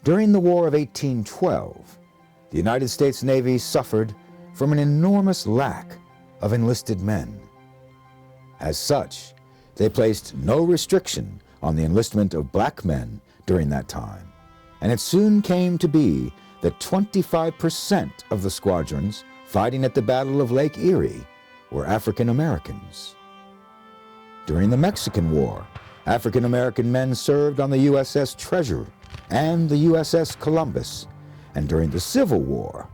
During the War of 1812, the United States Navy suffered from an enormous lack of enlisted men. As such, they placed no restriction on the enlistment of black men during that time, and it soon came to be that 25% of the squadrons fighting at the Battle of Lake Erie were African Americans. During the Mexican War, African American men served on the USS Treasure and the USS Columbus, and during the Civil War,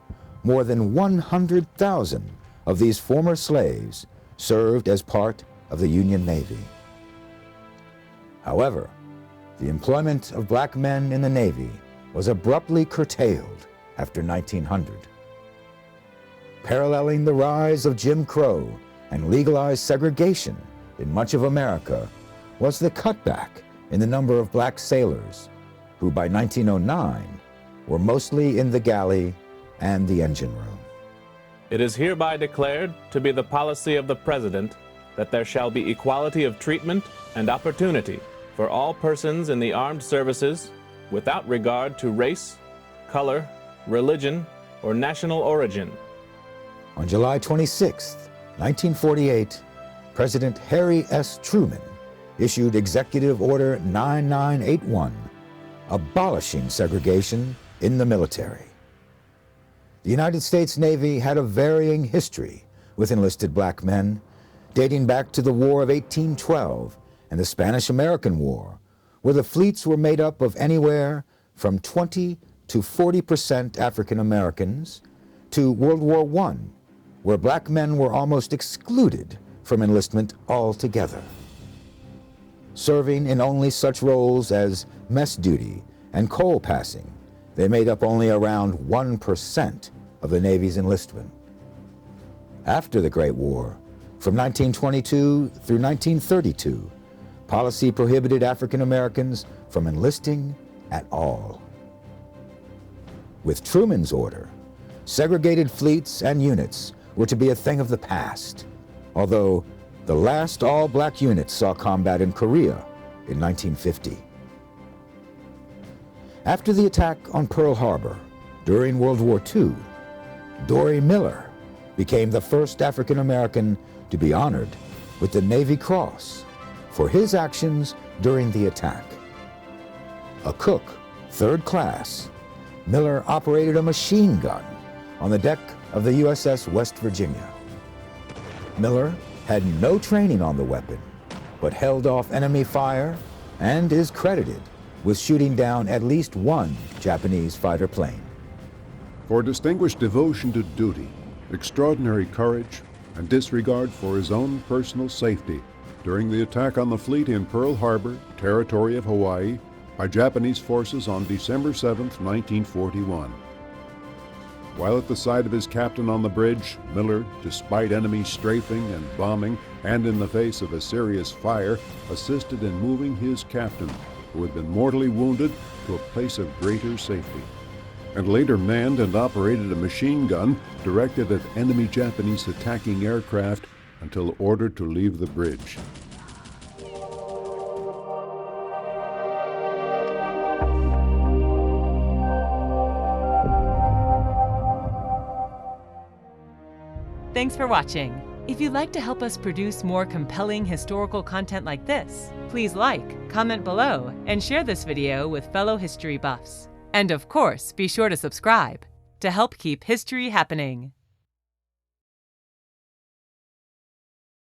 more than 100,000 of these former slaves served as part of the Union Navy. However, the employment of black men in the Navy was abruptly curtailed after 1900. Paralleling the rise of Jim Crow and legalized segregation in much of America was the cutback in the number of black sailors, who by 1909 were mostly in the galley and the engine room. It is hereby declared to be the policy of the President that there shall be equality of treatment and opportunity for all persons in the armed services without regard to race, color, religion, or national origin. On July 26, 1948, President Harry S. Truman issued Executive Order 9981, abolishing segregation in the military. The United States Navy had a varying history with enlisted black men, dating back to the War of 1812 and the Spanish-American War, where the fleets were made up of anywhere from 20 to 40% African Americans, to World War I, where black men were almost excluded from enlistment altogether. Serving in only such roles as mess duty and coal passing, they made up only around 1% of the Navy's enlistment. After the Great War, from 1922 through 1932, policy prohibited African Americans from enlisting at all. With Truman's order, segregated fleets and units were to be a thing of the past, although the last all-black unit saw combat in Korea in 1950. After the attack on Pearl Harbor during World War II, Dorie Miller became the first African American to be honored with the Navy Cross for his actions during the attack. A cook, third class, Miller operated a machine gun on the deck of the USS West Virginia. Miller had no training on the weapon, but held off enemy fire and is credited with shooting down at least one Japanese fighter plane. For distinguished devotion to duty, extraordinary courage, and disregard for his own personal safety during the attack on the fleet in Pearl Harbor, territory of Hawaii, by Japanese forces on December 7, 1941. While at the side of his captain on the bridge, Miller, despite enemy strafing and bombing, and in the face of a serious fire, assisted in moving his captain, who had been mortally wounded, to a place of greater safety, and later manned and operated a machine gun directed at enemy Japanese attacking aircraft until ordered to leave the bridge. Thanks for watching. If you'd like to help us produce more compelling historical content like this, please like, comment below, and share this video with fellow history buffs. And of course, be sure to subscribe to help keep history happening.